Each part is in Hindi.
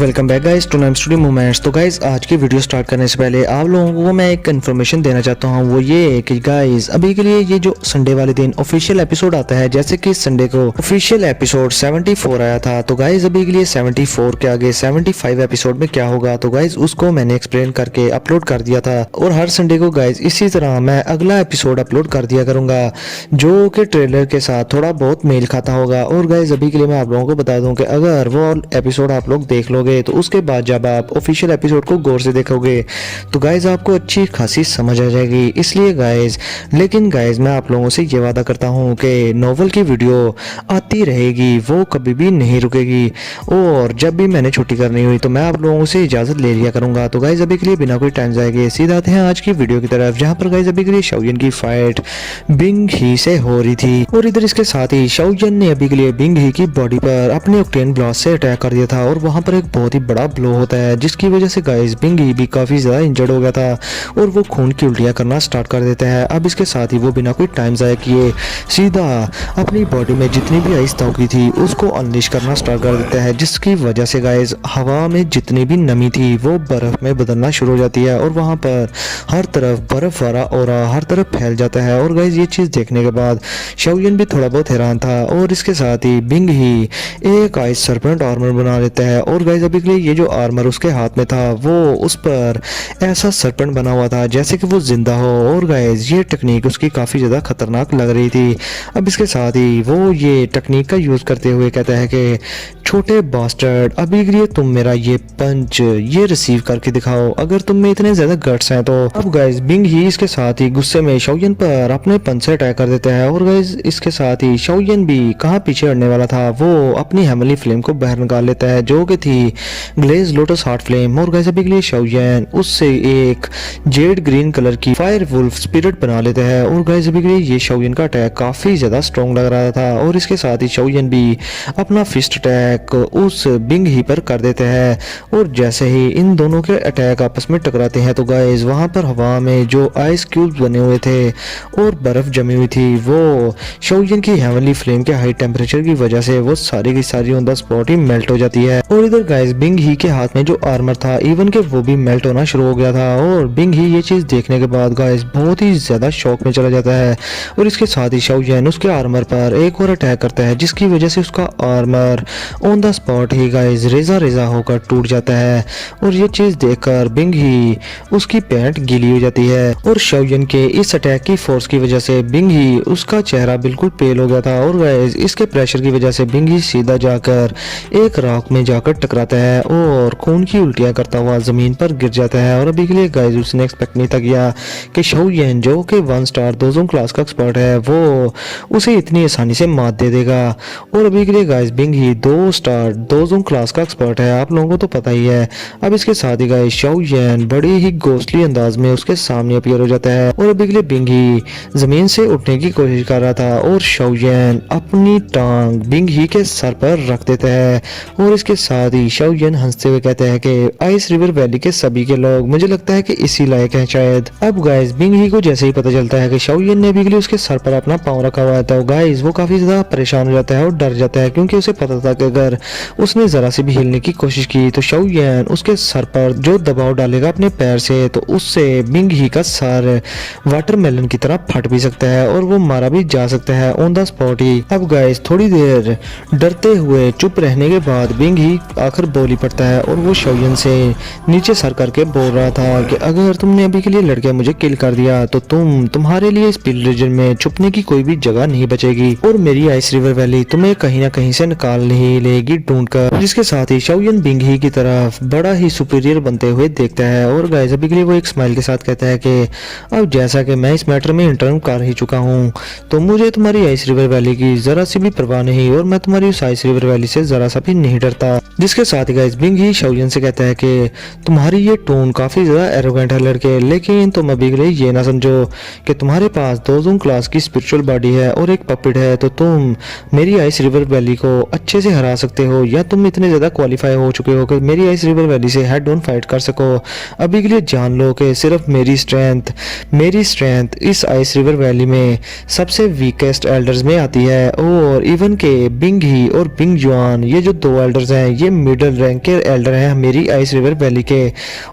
Welcome back guys to Naim studio moments. तो गाइस आज की वीडियो स्टार्ट करने से पहले आप लोगों को मैं एक इन्फॉर्मेशन देना चाहता हूं, वो ये कि गाइस अभी के लिए ये जो संडे वाले दिन ऑफिशियल एपिसोड आता है, जैसे कि संडे को ऑफिशियल एपिसोड 74 आया था, तो गाइस अभी के लिए 74 के आगे 75 एपिसोड में क्या होगा, तो गाइस उसको मैंने एक्सप्लेन करके अपलोड कर दिया था। और हर संडे को गाइस इसी तरह मैं अगला एपिसोड अपलोड कर दिया करूंगा जो कि ट्रेलर के साथ थोड़ा बहुत मेल खाता होगा। और गाइस अभी के लिए मैं आप लोगों को बता दूं कि अगर वो एपिसोड आप लोग देख लोगे तो उसके बाद जब आप ऑफिशियल एपिसोड को गौर से देखोगे तो गाइज आपको अच्छी खासी समझ आ जाएगी। इसलिए गाइज लेकिन गाइज मैं आप लोगों से ये वादा करता हूँ कि नोवेल की वीडियो आती रहेगी, वो कभी भी नहीं रुकेगी। और जब भी मैंने छुट्टी करनी हुई तो मैं आप लोगों से इजाजत ले लिया करूंगा। तो गाइज अभी के लिए बिना कोई टाइम जाएंगे सीधा आते हैं आज की वीडियो की तरफ, जहाँ पर गाइज अभी के लिए शाओयन की फाइट बिंग ही से हो रही थी। और इधर इसके साथ ही शाओयन ने अभी के लिए बिंग ही की बॉडी पर अपने ऑक्टेन ब्लास्ट से अटैक कर दिया था और वहां पर एक बहुत ही बड़ा ब्लो होता है, जिसकी वजह से गाइस बिंग ही भी काफी ज्यादा इंजर्ड हो गया था और वो खून की उल्टियां करना स्टार्ट कर देता है। अब इसके साथ ही वो बिना कोई टाइम जाया किए सीधा अपनी बॉडी में जितनी भी आइस तौकी थी उसको अनलिश करना स्टार्ट कर देता है, जिसकी वजह से गाइस हवा में जितनी भी नमी थी वो बर्फ में बदलना शुरू हो जाती है और वहां पर हर तरफ बर्फ वाला ऑरा हर तरफ फैल जाता है। और गाइस ये चीज देखने के बाद शाओयन भी थोड़ा बहुत हैरान था और इसके साथ ही बिंग ही एक आइस सरपेंट आर्मर बना लेता है। और गाइस अभी के लिए ये जो आर्मर उसके हाथ में था वो उस पर ऐसा सरपेंट बना हुआ था जैसे कि वो जिंदा हो। और गाइस ये टेक्निक उसकी काफी ज्यादा खतरनाक लग रही थी। अब इसके साथ ही वो ये टेक्निक का यूज करते हुए कहता है कि छोटे बास्टर्ड अभी के लिए तुम मेरा ये पंच ये रिसीव करके दिखाओ, अगर तुम में इतने ज्यादा गट्स हैं तो। अब गाइस बिंग ही इसके साथ ही गुस्से में शाओयन पर अपने पंच से अटैक कर देता है। और गाइस इसके साथ ही शाओयन भी कहाँ पीछे हटने वाला था, वो अपनी हेमली फ्लेम को बाहर निकाल लेता है जो कि थी ग्लेज लोटस हार्ट फ्लेम। और गाइस अभी के लिए शाओयन उससे एक जेड ग्रीन कलर की फायर वुल्फ स्पिरिट बना लेता है। और गाइस अभी के लिए ये शाओयन का अटैक काफी ज्यादा स्ट्रॉन्ग लग रहा था और इसके साथ ही शाओयन भी अपना फिस्ट अटैक उस बिंग ही पर कर देते हैं। और जैसे ही इन दोनों के अटैक आपस में टकराते हैं तो गाइस वहां पर हवा में जो आइस क्यूब्स बने हुए थे और बर्फ जमी हुई थी वो शाओयन की हेवनली फ्लेम के हाई टेम्परेचर की वजह से वो सारी की सारी on the spot he melt हो जाती है। और इधर गाइस बिंग ही के हाथ में जो आर्मर था इवन के वो भी मेल्ट होना शुरू हो गया था। और बिंग ही ये चीज देखने के बाद गाइस बहुत ही ज्यादा शॉक में चला जाता है और इसके साथ ही शाओयन उसके आर्मर पर एक और अटैक करता है, जिसकी वजह से उसका armour on the spot he guys रेजा रेजा होकर टूट जाता है। और ये चीज देखकर बिंग ही उसकी पैंट गीली हो जाती है और शाओयन के इस अटैक की फोर्स की वजह से बिंग ही उसका चेहरा बिल्कुल पेल हो गया था। और गाइस इसके प्रेशर की वजह से बिंग ही सीधा जाकर एक रॉक में जाकर टकराता है और खून की उल्टियां करता हुआ जमीन पर गिर जाता है। और अभी के लिए गाइस उसने एक्सपेक्ट नहीं था किया कि शाओयन जो कि 1 स्टार दोजोंग क्लास का एक्सपर्ट है वो उसे इतनी आसानी से मात दे देगा। और अभी के लिए गाइस बिंग ही 2 स्टार दोजोंग क्लास का एक्सपर्ट है, आप लोगों को तो पता ही है। अब इसके साथ ही गाइस शाओयन बड़ी ही घोस्टली अंदाज में उसके सामने अपीयर हो जाता है और अभी के लिए बिंग ही जमीन से उठने की कोशिश कर रहा था और शाओयन अपनी टांग बिंग ही के सर पर रख देता है। और इसके साथ ही शाओयन हंसते हुए कहते हैं कि आइस रिवर वैली के सभी के लोग मुझे लगता है कि इसी लायक हैं शायद। अब गाइस बिंग ही को जैसे ही पता चलता है कि शाओयन ने अभी के लिए उसके सर पर अपना पांव रखा हुआ है तो गाइस वो काफी ज्यादा परेशान हो जाता है और डर जाता है, क्योंकि उसे पता था कि अगर उसने जरा से भी हिलने की कोशिश की तो शाओयन उसके सर पर जो दबाव डालेगा अपने पैर से तो उससे बिंग ही का सर वाटरमेलन की तरह फट भी सकता है और वो मारा भी जा सकता है ऑन द स्पॉट ही। अब गाइस थोड़ी देर डरते हुए चुप रहने के बाद बिंग ही आखिर बोल ही पड़ता है और वो शाओयन से नीचे सर करके बोल रहा था कि अगर तुमने अभी के लिए लड़के मुझे किल कर दिया तो तुम्हारे लिए इस पिल रीजन में छुपने की कोई भी जगह नहीं बचेगी और मेरी आइस रिवर वैली तुम्हें कहीं ना कहीं से निकाल ही लेगी ढूंढकर। जिसके साथ ही शाओयन बिंग ही की तरफ बड़ा ही सुपीरियर बनते हुए देखता है और गाइस अभी के लिए वो एक स्माइल के साथ कहता है कि अब जैसा कि मैं इस मैटर में इंटर्न कर ही चुका हूँ तो मुझे तुम्हारी आइस रिवर वैली की जरा सी भी परवाह नहीं और मैं तुम्हारी उस आइस रिवर वैली से जरा सा भी नहीं डरता। जिसके साथ ही गाइस बिंग ही शाओयन से कहता है कि तुम्हारी ये टोन काफी ज्यादा एरोगेंट है लड़के, लेकिन तुम अभी के लिए ये ना समझो कि तुम्हारे पास दोजोंग क्लास की स्पिरिचुअल बॉडी है और एक पपेट है तो तुम मेरी आइस रिवर वैली को अच्छे से हरा सकते हो या तुम इतने ज़्यादा क्वालिफाई हो चुके हो कि मेरी आइस रिवर वैली से हेड ऑन फाइट कर सको। अभी के लिए जान लो कि सिर्फ मेरी स्ट्रेंथ इस आइस रिवर वैली में सबसे वीकेस्ट एल्डर्स में आती है, और इवन के बिंग ही और बिंग जुआन, ये जो 2 एल्डर्स हैं, ये मिडिल रैंक के एल्डर हैं मेरी आइस रिवर वैली के।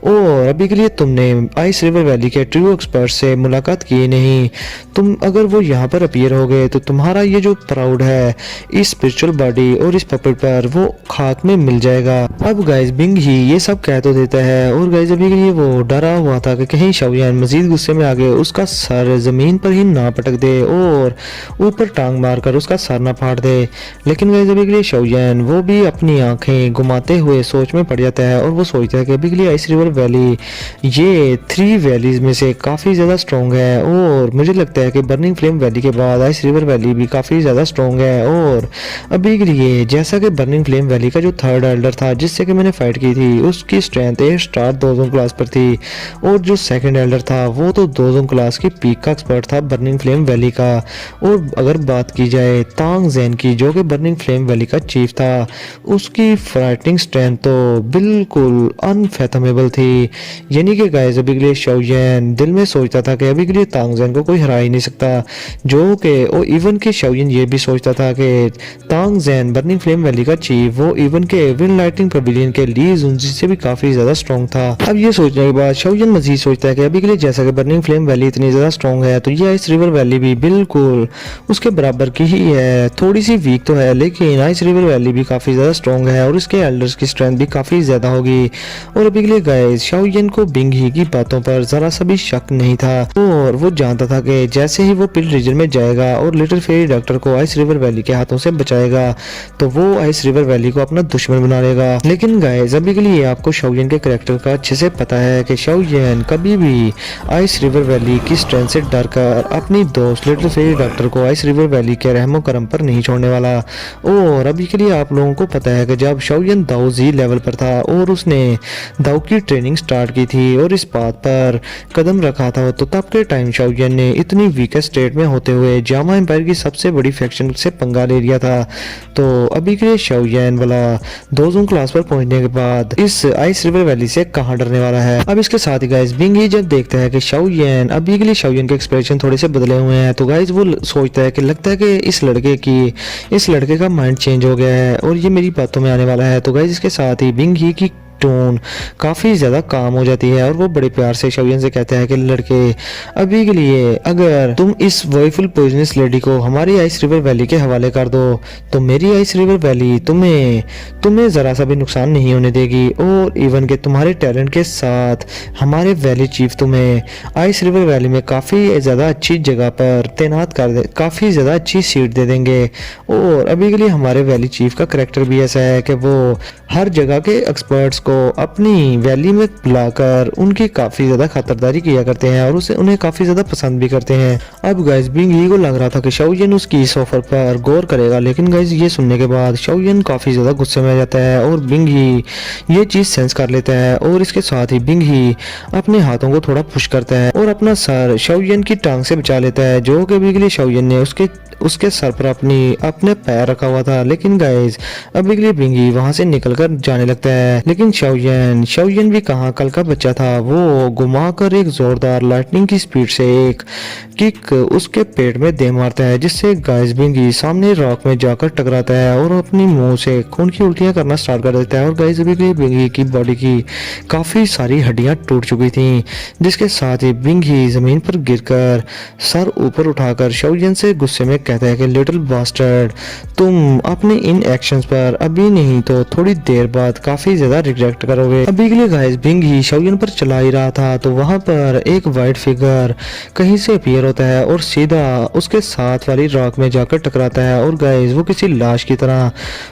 और अभी के लिए तुमने आइस रिवर वैली के ट्रू एक्सपर्ट से मुलाकात की नहीं। तुम अगर वो यहाँ पर अपीयर हो गए तो तुम्हारा ये जो प्राउड है इस स्पिरिचुअल बॉडी और इस पपेट पर वो खाक में मिल जाएगा। अब गाइस बिंग ही ये सब कह तो देता है, और गाइस अभी के लिए वो डरा हुआ था कि कहीं शाओयान मजीद गुस्से में आगे उसका सर जमीन पर ही ना पटक दे और ऊपर टांग मारकर उसका सर ना फाड़ दे। लेकिन गाइस अभी के लिए शाओयान वो भी अपनी आंखें घुमाते हुए सोच में पड़ जाता है, और वो सोचता है कि अभी के लिए आइस रिवर वैली ये 3 वैलीज में से काफ़ी ज़्यादा स्ट्रॉन्ग है, और मुझे लगता है कि बर्निंग फ्लेम वैली के बाद आइस रिवर वैली भी काफ़ी ज़्यादा स्ट्रॉन्ग है। और अभी के लिए जैसा कि बर्निंग फ्लेम वैली का जो 3rd एल्डर था जिससे कि मैंने फाइट की थी उसकी स्ट्रेंथ 8 स्टार 2 जोन क्लास पर थी, और जो 2nd एल्डर था वो तो 2 जोन क्लास की पीक का एक्सपर्ट था बर्निंग फ्लेम वैली का। और अगर बात की जाए तांग जैन की जो कि बर्निंग फ्लेम वैली का चीफ था, उसकी फाइटिंग स्ट्रेंथ तो बिल्कुल अनफेथमेबल थी। यानी कि गाइस अभी के लिए शाओयान दिल में सोचता था कि अभी के लिए तांग जैन को कोई हरा ही नहीं सकता, जो कि और इवन के शाओयान ये भी सोचता था कि तांग जैन बर्निंग फ्लेम वैली का चीफ वो इवन के विंड लाइटिंग पवेलियन के ली जुनजी से भी काफी ज्यादा स्ट्रॉन्ग था। अब ये सोचने के बाद शाओयान मजीद सोचता है कि अभी के लिए जैसा कि बर्निंग फ्लेम वैली इतनी ज्यादा स्ट्रॉन्ग है तो ये आइस रिवर वैली भी बिल्कुल उसके बराबर की ही है। थोड़ी सी वीक तो है लेकिन आइस रिवर वैली भी काफी ज्यादा स्ट्रॉन्ग है और इसके एल्डर्स की स्ट्रेंथ भी काफी ज्यादा होगी। और अभी के लिए गाइस शाओयान को बिंग ही की बातों पर जरा सा भी शक नहीं था, और वो जानता था कि जैसे ही वो पिल रीजन में जाएगा और लिटिल फेरी डॉक्टर को आइस रिवर वैली के हाथों से बचाएगा तो वो आइस रिवर वैली को अपना दुश्मन बना लेगा। लेकिन गाइस अभी के लिए आपको शाओयान के कैरेक्टर का अच्छे से पता है कि शाओयान कभी भी आइस रिवर वैली की स्ट्रेंथ से डरकर अपनी दोस्त लिटिल फेरी डॉक्टर को आइस रिवर वैली के रहमो करम पर नहीं छोड़ने वाला। और अभी के लिए आप लोगों को पता है कि जब शाओयान दाऊ जी लेवल पर था और उसने दाऊ की ट्रेनिंग स्टार्ट की थी और इस बात पर कदम रखा था तो तब के टाइम शाओयान ने इतनी वीकेस्ट स्टेट में होते हुए जामा एम्पायर की सबसे बड़ी फैक्शन से पंगा ले लिया था। तो अभी के लिए शाओयान वाला 2 जोन क्लास पर पहुंचने के बाद इस आइस रिवर वैली से कहां डरने वाला है। अब इसके साथ ही गाइस बिंग ही जब देखता है कि शाओयान अभी के लिए शाओयान के एक्सप्रेशन थोड़े से बदले हुए हैं तो गाइस वो सोचता है कि लगता है कि इस लड़के का माइंड चेंज हो गया है और ये मेरी बातों में आने वाला है। तो गाइस इसके साथ ही बिंग ही की टोन काफ़ी ज़्यादा काम हो जाती है और वो बड़े प्यार से शाओयान से कहते हैं कि लड़के अभी के लिए अगर तुम इस वॉयफुल पॉइजनस लेडी को हमारी आइस रिवर वैली के हवाले कर दो तो मेरी आइस रिवर वैली तुम्हें ज़रा सा भी नुकसान नहीं होने देगी, और इवन के तुम्हारे टैलेंट के साथ हमारे वैली चीफ तुम्हें आइस रिवर वैली में काफ़ी ज़्यादा अच्छी जगह पर तैनात कर दे, काफ़ी ज़्यादा अच्छी सीट दे देंगे। और अभी के लिए हमारे वैली चीफ का करैक्टर भी ऐसा है कि वो हर जगह के एक्सपर्ट्स को अपनी वैली में बुलाकर उनकी काफी ज्यादा खातिरदारी किया करते हैं और उन्हें काफी ज्यादा पसंद भी करते हैं। अब गाइस बिंग ही को लग रहा था कि शाओयान उसकी इस ऑफर पर गौर करेगा, लेकिन गाइस ये सुनने के बाद शाओयान काफी ज्यादा गुस्से में आ जाता है और बिंग ही ये चीज सेंस कर लेता है, और इसके साथ ही बिंग ही अपने हाथों को थोड़ा पुश करता है और अपना सर शाओयान की टांग से बचा लेता है, जो कि अभी के लिए शाओयान ने उसके सर पर अपने पैर रखा हुआ था। लेकिन गाइस अभी के लिए बिंग ही वहां से निकलकर जाने लगता है, लेकिन शाओयान भी कहाँ कल का बच्चा था। वो घुमाकर एक जोरदार लाइटनिंग की स्पीड से एक किक उसके पेट में दे मारता है, जिससे गाइस बिंग ही सामने रॉक में जाकर टकराता है और अपनी मुंह से खून की उल्टियां करना स्टार्ट कर देता है। और गाइस अभी के बिंग ही की बॉडी की काफी सारी हड्डियां टूट चुकी थी, जिसके साथ ही बिंग ही जमीन पर गिरकर सर ऊपर उठाकर शाओयान से गुस्से में कहता है कि लिटिल बास्टर्ड, तुम अपने इन एक्शंस पर अभी नहीं तो थोड़ी देर बाद काफी ज्यादा रिग्रेट करोगे। अभी के लिए गाइस बिंग ही शाओयान पर चला ही रहा था तो वहां पर एक वाइट फिगर कहीं से अपीयर होता है और सीधा उसके साथ वाली रॉक में जाकर टकराता है, और गाइस वो किसी लाश की तरह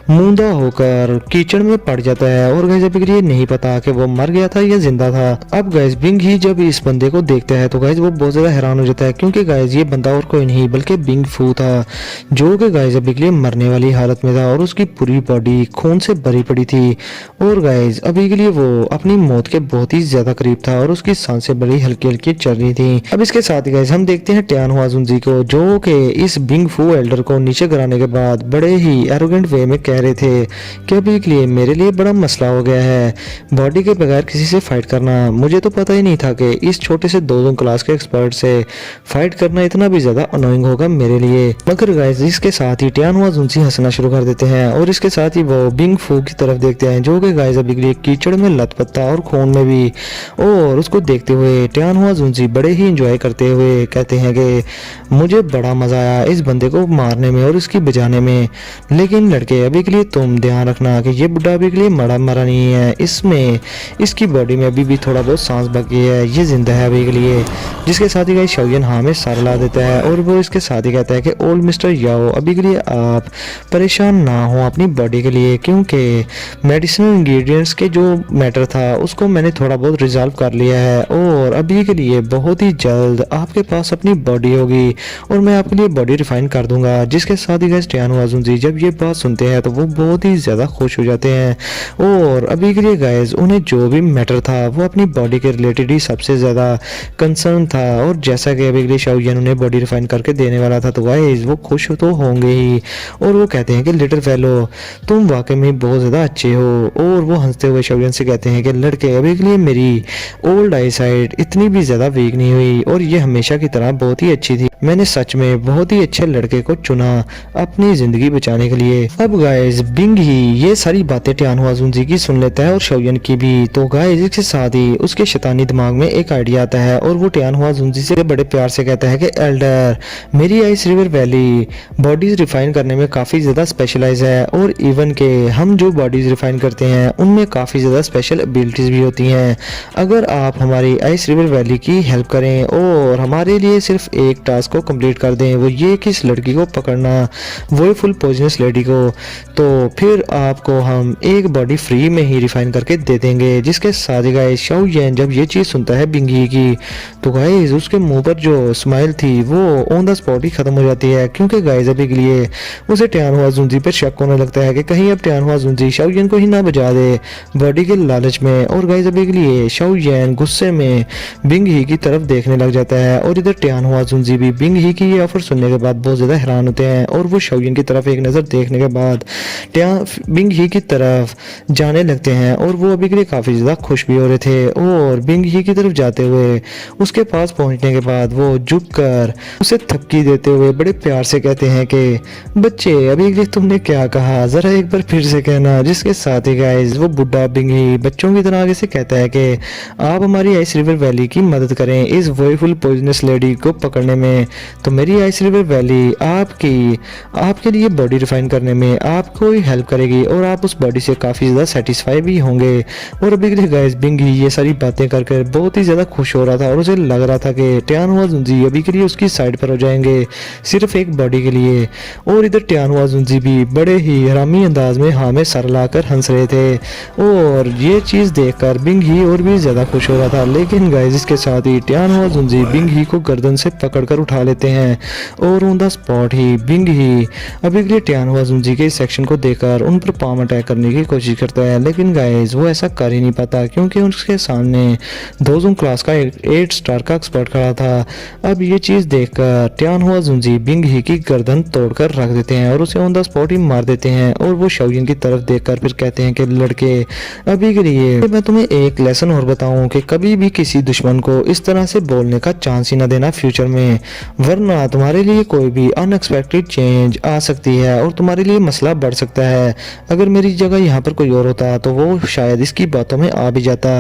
मूंदा होकर कीचड़ में पड़ जाता है। और गाइस अभी के लिए नहीं पता कि वो मर गया था या जिंदा था। अब गाइस बिंग ही जब इस बंदे को देखता है तो गाइस वो बहुत ज्यादा हैरान हो जाता है, क्योंकि गाइस ये बंदा और कोई नहीं बल्कि बिंग फू था, जो कि गाइस अभी के लिए मरने वाली हालत में था और उसकी पूरी बॉडी खून से भरी पड़ी थी और गाइज अभी के लिए वो अपनी मौत के बहुत ही ज्यादा करीब था और उसकी सांसें बड़ी हल्की हल्की चल रही थी। अब इसके साथ ही गाइज हम देखते हैं टियान हुआ जुनजी को, जो कि इस बिंग फू एल्डर को नीचे गिराने के बाद बड़े ही एरोगेंट वे में कह रहे थे कि अभी के लिए मेरे लिए बड़ा मसला हो गया है बॉडी के बगैर किसी से फाइट करना। मुझे तो पता ही नहीं था कि इस छोटे से 2 क्लास के एक्सपर्ट से फाइट करना इतना भी ज्यादा अनोइंग होगा मेरे लिए। मगर गाइस इसके साथ ही टियान हुआ जुनजी हंसना शुरू कर देते हैं और इसके साथ ही वो बिंग फू की तरफ देखते हैं, जो कि गाइस अभी के लिए कीचड़ में लथपथ और खून में भी। और उसको देखते हुए टियान हुआ जुनजी बड़े ही इंजॉय करते हुए कहते हैं कि मुझे बड़ा मजा आया इस बंदे को मारने में और इसकी बचाने में, लेकिन लड़के अभी के लिए तुम ध्यान रखना कि ये बुढ़ा अभी के लिए मरा नहीं है, इसमें इसकी बॉडी में अभी भी थोड़ा बहुत सांस बाकी है, ये जिंदा है अभी के लिए। जिसके साथ ही गाइस शाओयन हाँ में सर ला देता है और वो इसके साथ ही कहता है कि ओल्ड मिस्टर याओ अभी के लिए आप परेशान ना हो अपनी बॉडी के लिए, क्योंकि मेडिसिनल इंग्रेडिएंट्स के जो मैटर था उसको मैंने थोड़ा बहुत रिजॉल्व कर लिया है और अभी के लिए बहुत ही जल्द आपके पास अपनी बॉडी होगी और मैं आपके लिए बॉडी रिफाइन कर दूंगा। जिसके साथ ही गाइस टियान हुआ जुनजी जब ये बात सुनते हैं तो वो बहुत ही ज्यादा खुश हो जाते हैं और अभी के लिए गाइस उन्हें जो भी मैटर था वो अपनी बॉडी के रिलेटेड ही सबसे ज्यादा कंसर्न था। और जैसा कि अभी के लिए शाओयन उन्हें बॉडी रिफाइन करके देने वाला था तो गाइस वो खुश तो होंगे ही और वो कहते हैं कि लिटिल फेलो तुम वाकई में बहुत ज्यादा अच्छे हो। और वो हंसते हुए शाओयन से कहते हैं कि लड़के अभी के लिए मेरी ओल्ड आई साइड इतनी भी ज्यादा वीक नहीं हुई और ये हमेशा की तरह बहुत ही अच्छी थी, मैंने सच में बहुत ही अच्छे लड़के को चुना अपनी जिंदगी बचाने के लिए। अब गाइस बिंग ही ये सारी बातें टियान हुआ जुनजी की सुन लेता है और शाओयन की भी। तो गाइस इसके साथ ही उसके शैतानी दिमाग में एक आइडिया आता है और वो टियान हुआ जुनजी से बड़े प्यार से कहता है कि एल्डर मेरी ice river valley bodies refine करने में काफी ज्यादा स्पेशलाइज है और इवन के हम जो बॉडीज रिफाइन करते हैं उनमें काफी ज्यादा स्पेशल एबिलिटीज भी होती हैं। अगर आप हमारी आइस रिवर वैली की हेल्प करें और हमारे लिए सिर्फ एक टास्क को कंप्लीट कर दें, वो ये कि इस लड़की को पकड़ना, वो फुल पॉइजनस लेडी को, तो फिर आपको हम एक बॉडी फ्री में ही रिफाइन करके दे देंगे। जिसके साथ ही गाइस शाओयन जब ये चीज सुनता है बिंगी की तो गाइस उसके मुंह पर जो स्माइल थी वो ऑन द स्पॉट ही खत्म हो जाती है, क्योंकि गाइस अभी के लिए उसे टियान हुआ जुनजी पर शक होने लगता है कि कहीं अब टियान हुआ जुनजी शाओयन को ही ना बजा दे बॉडी के लालच में। और गाइस अभी के लिए शाओयन गुस्से में बिंग ही की तरफ देखने लग जाता है और इधर टियान हुआ जुनजी भी बिंग ही की ये ऑफर सुनने के बाद बहुत ज्यादा हैरान होते हैं और वो शाओयन की तरफ एक नजर देखने के बाद बिंग ही की तरफ जाने लगते हैं और वो अभी के लिए काफी ज्यादा खुश भी हो रहे थे। और बिंग ही की तरफ जाते हुए उसके पास पहुंचने के बाद वो झुककर उसे थपकी देते हुए बड़े प्यार से कहते हैं कि बच्चे अभी के लिए तुमने क्या कहा, जरा एक बार फिर से कहना। जिसके साथ ही गाइस वो बुढ़ा बिंग ही बच्चों की तरह आगे से कहता है कि आप हमारी आइस रिवर वैली की मदद करें इस वोइफुल पॉइजनस लेडी को पकड़ने में, तो मेरी आइस रिवर वैली आपके लिए बॉडी रिफाइन करने में आपको ही हेल्प करेगी और आप उस बॉडी से काफी ज्यादा सेटिस्फाई भी होंगे। और अभी के लिए गाइस बिंग ही ये सारी बातें कर बहुत ही ज्यादा खुश हो रहा था और उसे लग रहा था कि टियान हुआ जुनजी अभी के लिए उसकी साइड पर हो जाएंगे सिर्फ एक बॉडी के लिए। और इधर टियान हुआ जुनजी भी बड़े ही हरामी अंदाज में हाँ में सर लाकर हंस रहे थे और ये चीज देखकर बिंग ही और भी ज्यादा खुश हो रहा था। लेकिन गाइस इसके साथ ही टियान हुआ जुनजी बिंग ही को गर्दन से पकड़कर उठा लेते हैं और ऑन द स्पॉट ही बिंग ही अभी के लिए टियान हुआ जुनजी के सेक्शन को देखकर उन पर पाम अटैक करने की कोशिश करता है, लेकिन गाइस वो ऐसा कर ही नहीं पाता क्योंकि उसके सामने दोजों क्लास का 8 स्टार का एक्सपर्ट खड़ा था। अब ये चीज देखकर टियान हुआ जुनजी बिंग ही की गर्दन तोड़कर रख देते हैं और उसे ऑन द स्पॉट ही मार देते हैं। और वो शाओयन की तरफ देखकर फिर कहते हैं कि लड़के अभी के लिए मैं तुम्हें एक लेसन और बताऊं कि कभी भी किसी दुश्मन को इस तरह से बोलने का चांस ही ना देना फ्यूचर में, वरना तुम्हारे लिए कोई भी अनएक्सपेक्टेड चेंज आ सकती है और तुम्हारे लिए मसला बढ़ सकता है। अगर मेरी जगह यहाँ पर कोई और होता तो वो शायद इसकी बातों में आ भी जाता।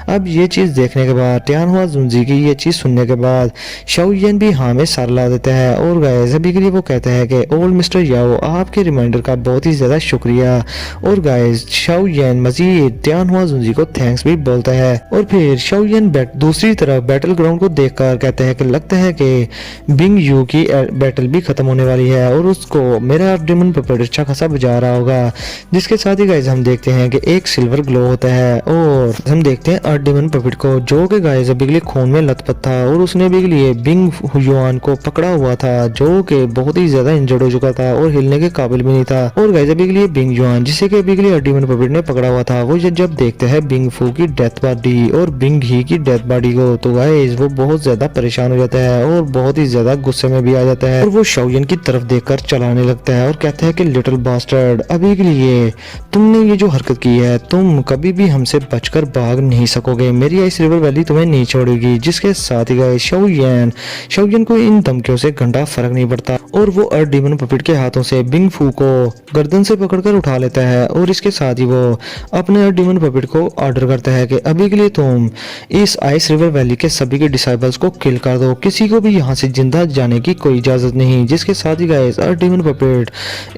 अब ये चीज देखने के बाद टियान हुआ जुनजी की ये चीज सुनने के बाद शाओयन भी हाँ में सर ला देता है और गाइस अभी के लिए वो कहता है कि ओल्ड मिस्टर याओ आपके रिमाइंडर का बहुत ही ज्यादा शुक्रिया। और गाइस शाओयन मजीद टियान हुआ जुनजी को थैंक्स भी बोलता है। और फिर शाओयन दूसरी तरफ बैटल ग्राउंड को देखकर कहते हैं कि लगता है कि बिंग यू की बैटल भी खत्म होने वाली है और उसको मेरा डेमन पपेट अच्छा खासा बजा रहा होगा। जिसके साथ ही गाइस हम देखते हैं कि एक सिल्वर ग्लो होता है और हम देखते हैं डेमन पपेट को, जो कि गाइस अभी के लिए खून में लथपथ था और उसने भी के लिए बिंग युआन को पकड़ा हुआ था, जो कि बहुत ही ज्यादा इंजर्ड हो चुका था और हिलने के काबिल भी नहीं था। और गाइस अभी के लिए बिंग युआन जिसे कि अभी के के लिए डीमन पपेट ने पकड़ा हुआ था वो जब देखते हैं बिंग फू की डेथ बॉडी और बिंग ही की डेथ बॉडी को, तो गाइस वो बहुत ज्यादा परेशान हो जाता है और बहुत ही ज्यादा गुस्से में भी आ जाता है और वो शाओयन की तरफ देखकर चलाने लगता है और कहता है कि लिटिल बास्टर्ड, अभी के लिए तुमने ये जो हरकत की है तुम कभी भी हमसे बचकर भाग नहीं सकोगे, मेरी आइस रिवर वैली तुम्हें नहीं छोड़ेगी। जिसके साथ ही गाइस शाओयन को इन धमकियों से घंटा फर्क नहीं पड़ता और वो अर्थ डीमन पपेट के हाथों से बिंग फू को गर्दन से पकड़कर उठा लेता है और इसके साथ ही वो अपने अर्थ डीमन पपेट को ऑर्डर करता है कि अभी के लिए तुम इस आइस रिवर वैली के सभी के डिसाइबल्स को किल कर दो, किसी को भी यहाँ से जिंदा जाने की कोई इजाजत नहीं। जिसके साथ ही गाइस अर्थ डीमन पपेट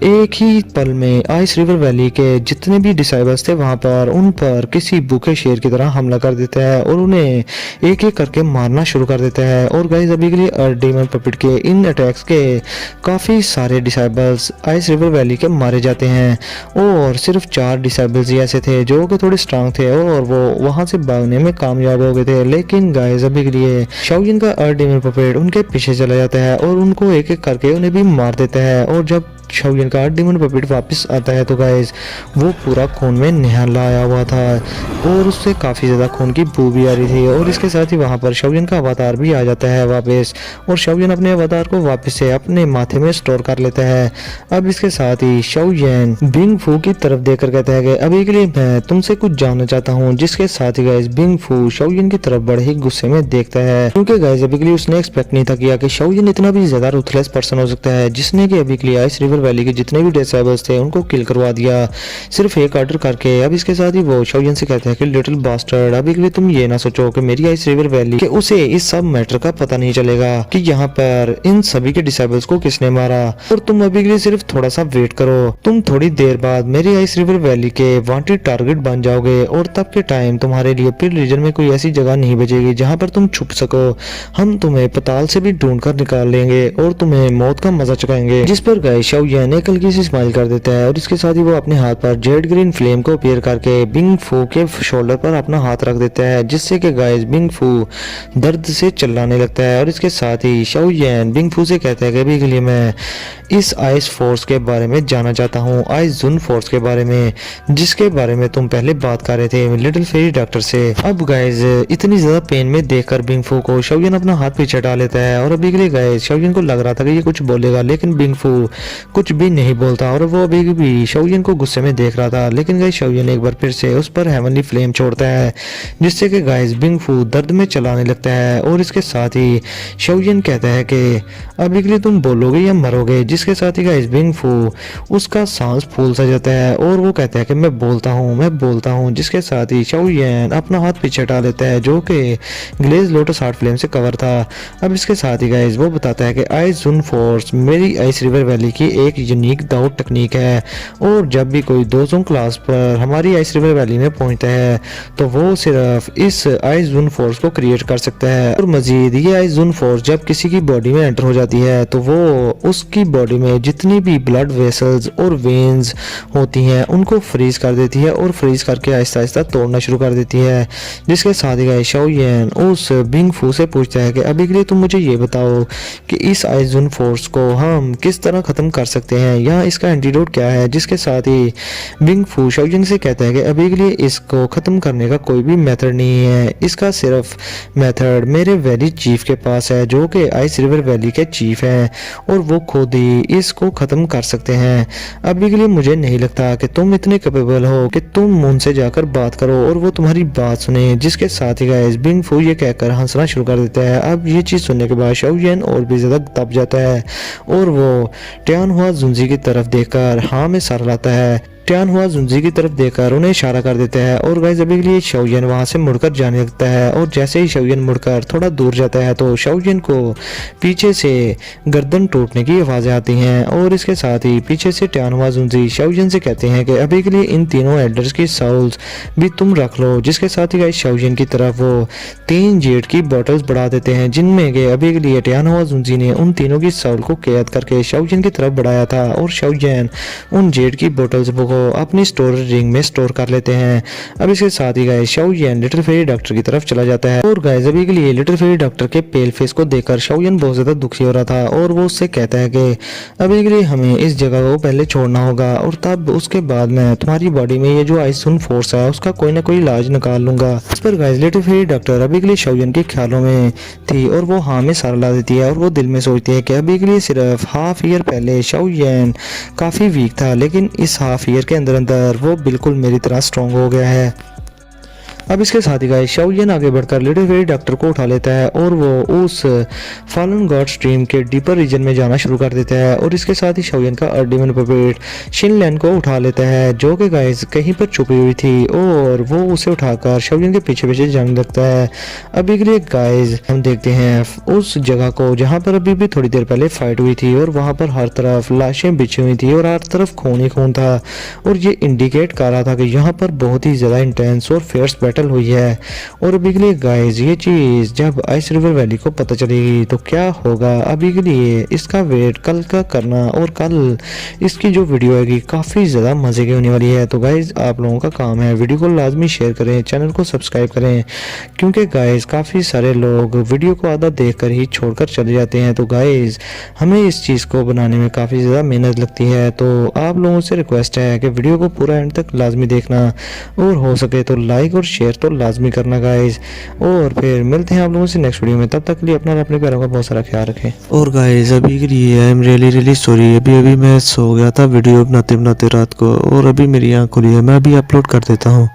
एक ही पल में आइस रिवर वैली के जितने भी डिसाइबल्स थे वहां पर उन पर किसी भूखे शेर की तरह हमला कर देता है और उन्हें एक एक करके मारना शुरू कर देता है। और गाइस अभी के लिए अर्थ डीमन पपेट के इन अटैक्स के काफी सारे डिसाइबल्स आइस रिवर वैली के मारे जाते हैं और सिर्फ 4 डिसाइबल्स ही ऐसे थे जो कि थोड़े स्ट्रांग थे और वो वहां से भागने में कामयाब हो गए थे। लेकिन गाइस अभी के लिए शाओयन का अर्थ डीमन पपेट उनके पीछे चला जाता है और उनको एक एक करके उन्हें भी मार देता है और जब शाओयन का अर्थ डीमन पपेट वापस आता है तो गाइस वो पूरा खून में निहला आया हुआ था और उससे काफी ज्यादा खून की बू भी आ रही थी और इसके साथ ही वहां पर शाओयन का अवतार भी आ जाता है वापस और शाओयन अपने अवतार को वापस से अपने माथे में स्टोर कर लेता है। अब इसके साथ ही शाओयन बिंग फू की तरफ देखकर कहता है कि अभी के लिए मैं तुमसे कुछ जानना चाहता हूँ। जिसके साथ ही गाइस बिंग फू शाओयन की तरफ बड़े ही गुस्से में देखता है क्योंकि गाइस अभी के लिए उसने एक्सपेक्ट नहीं था किया कि शाओयन इतना भी ज्यादा रूथलेस पर्सन हो सकता है जिसने कि अभी के लिए आइस रिवर वैली के जितने भी डिसाइबल्स थे उनको किल करवा दिया सिर्फ एक ऑर्डर करके। अब इसके साथ ही वो शाओयन से कहते हैं कि लिटिल बास्टर्ड, अभी के लिए तुम ये ना सोचो कि मेरी आइस रिवर वैली के उसे इस सब मैटर का पता नहीं चलेगा कि यहाँ पर इन सभी के डिसाइबल्स को किसने मारा और तुम अभी के लिए सिर्फ थोड़ा सा वेट करो, तुम थोड़ी देर बाद मेरी आइस रिवर वैली के वांटेड टारगेट बन जाओगे और तब के टाइम तुम्हारे लिए फिर रीजन में कोई ऐसी जगह नहीं बचेगी जहाँ पर तुम छुप सको। हम तुम्हें पताल से भी ढूंढ कर निकाल लेंगे और तुम्हें मौत का मजा चखाएंगे। जिस पर गाइस शाओयन एक हल्की सी स्माइल कर देता है और इसके साथ ही वो अपने हाथ पर जेड ग्रीन फ्लेम को अपीयर करके बिंग फू के शोल्डर पर अपना हाथ रख देता है जिससे कि गाइस बिंग फू दर्द से चिल्लाने लगता है। और इसके साथ ही शाओयन बिंग फू से कहता है कि अभी के लिए मैं इस आइस फोर्स के बारे में जानना चाहता हूँ, आइस जून फोर्स के बारे में जिसके बारे में तुम पहले बात कर रहे थे लिटिल फेरी डॉक्टर से। अब गाइस इतनी ज्यादा पेन में देखकर बिंग फू को शाओयन अपना हाथ पीछे हटा लेता है और अभी के लिए गाइस शाओयन को लग रहा था कि ये कुछ बोलेगा लेकिन बिंग फू कुछ भी नहीं बोलता और वो अभी भी शाओयन को गुस्से में देख रहा था। लेकिन गाइस शाओयन एक बार फिर से उस पर हेवनली फ्लेम छोड़ता है जिससे कि गाइस बिंग फू दर्द में चलाने लगता है और इसके साथ ही शाओयन कहता है कि अभी के लिए तुम बोलोगे या मरोगे। जिसके साथ ही गाइस बिंग फू उसका सांस फूल सा जाता है और वो कहता है कि मैं बोलता हूँ। जिसके साथ ही शाओयन अपना हाथ पीछे हटा लेता है जो कि ग्लेज लोटस हार्ट फ्लेम से कवर था। अब इसके साथ ही गाइस वो बताता है कि आइस जून फोर्स मेरी आइस रिवर वैली की एक यूनिक दाउट टेक्निक है और जब भी कोई दोस्तों क्लास पर हमारी आइस रिवर वैली में पहुंचता है तो वो सिर्फ इस आइस जून फोर्स को क्रिएट कर सकता है और मजीद ये आइस जून फोर्स जब किसी की बॉडी में एंटर हो जाती है तो वो उसकी बॉडी में जितनी भी ब्लड वेसल्स और वेन्स होती हैं उनको फ्रीज कर देती है और फ्रीज करके आहिस्ता आहिस्ता तोड़ना शुरू कर देती है। जिसके साथ ही शाओयन उस बिंग फू से पूछता है कि अभी के लिए तुम मुझे ये बताओ कि इस आइस जून फोर्स को हम किस तरह खत्म कर सकते हैं या इसका एंटीडोट क्या है। जिसके साथ ही बिंग फू शाओयन से कहता है कि अभी के लिए इसको खत्म करने का कोई भी मेथड नहीं है, इसका सिर्फ मेथड मेरे वैली चीफ के पास है जो कि आइस रिवर वैली के चीफ हैं और वो खुद ही इसको खत्म कर सकते हैं। अभी के लिए मुझे नहीं लगता कि तुम इतने कैपेबल हो कि तुम उनसे जाकर बात करो और वो तुम्हारी बात सुने। जिसके साथ ही गाइस बिंग फू ये कहकर हंसना शुरू कर देता है। अब ये चीज सुनने के बाद शाओयन और भी ज्यादा तप जाता है और वो टियान हुआ जुंजी की तरफ देखकर हाँ में सर लाता है। टियान हुआ जुंजी की तरफ देखकर उन्हें इशारा कर देता है और गाइस अभी के लिए शाओयन वहां से मुड़कर जाने लगता है और जैसे ही शाओयन मुड़कर थोड़ा दूर जाता है तो शाओयन को पीछे से गर्दन टूटने की आवाजें आती हैं और इसके साथ ही पीछे से टियान हुआ जुंजी शाओयन से कहते हैं कि अभी के लिए इन तीनों एल्डर्स की साउल्स भी तुम रख लो। जिसके साथ ही गाइस शाओयन की तरफ वो 3 जेड की बॉटल्स बढ़ा देते हैं जिनमें के अभी के लिए टियान हुआ जुंजी ने उन तीनों की साउल को कैद करके शाओयन की तरफ बढ़ाया था और शाओयन उन जेड की बोतल्स को अपनी स्टोरेज रिंग में स्टोर कर लेते हैं। अब इसके साथ ही guys Shaoyan little fairy doctor की तरफ चला जाता है और गाइस अभी के लिए लिटिल फेरी डॉक्टर के पेल फेस को देखकर शाओयन बहुत ज्यादा दुखी हो रहा था और वो उससे कहता है कि अभी के लिए हमें इस जगह को पहले छोड़ना होगा और तब उसके बाद मैं तुम्हारी बॉडी में ये जो आइसुन फोर्स है उसका कोई ना कोई इलाज निकाल लूंगा। इस पर गाइस लिटिल फेरी डॉक्टर अभी के लिए शाओयन के ख्यालों में थी और वो हाँ में सारा ला देती है और वो दिल में सोचती है कि अभी के लिए सिर्फ हाफ ईयर पहले शाओयन काफी वीक था, लेकिन इस हाफ ईयर के अंदर अंदर वो बिल्कुल मेरी तरह स्ट्रॉन्ग हो गया है। अब इसके साथ ही गाइस शाओयन आगे बढ़कर लिटिल फेरी डॉक्टर को उठा लेता है और वो उस फॉलन गॉड स्ट्रीम के डीपर रीजन में जाना शुरू कर देता है और इसके साथ ही शाओयन का अर्डीमन पपेट शिनलैन को उठा लेता है जो कि गाइस कहीं पर छुपी हुई थी और वो उसे उठाकर शाओयन के पीछे पीछे जाने लगता है। अभी के लिए गाइस हम देखते हैं उस जगह को जहाँ पर अभी भी थोड़ी देर पहले फाइट हुई थी और वहाँ पर हर तरफ लाशें बिछी हुई थी और हर तरफ खून ही खून था और ये इंडिकेट कर रहा था कि यहाँ पर बहुत ही ज़्यादा इंटेंस और फेयर्स बैटल हुई है। और अभी के लिए गाइस ये चीज जब आइस रिवर वैली को पता चलेगी तो क्या होगा, अभी के लिए इसका वेट कल का करना और कल इसकी जो वीडियो आएगी काफी ज्यादा मजे की होने वाली है। तो गाइस आप लोगों का काम है वीडियो को लाजमी शेयर करें, चैनल को सब्सक्राइब करें क्योंकि गाइस काफी सारे लोग वीडियो को आधा देखकर ही छोड़कर चले जाते हैं। तो गाइस हमें इस चीज को बनाने में काफी ज्यादा मेहनत लगती है, तो आप लोगों से रिक्वेस्ट है कि वीडियो को पूरा एंड तक लाजमी देखना और हो सके तो लाइक और शेयर तो लाजमी करना गाइस। और फिर मिलते हैं आप लोगों से नेक्स्ट वीडियो में, तब तक के लिए अपना और अपने प्यारों का बहुत सारा ख्याल रखें। और गाइस अभी के लिए आई एम रियली सॉरी, अभी मैं सो गया था वीडियो बनाते बनाते रात को और अभी मेरी आँख खुली है, मैं अभी अपलोड कर देता हूँ।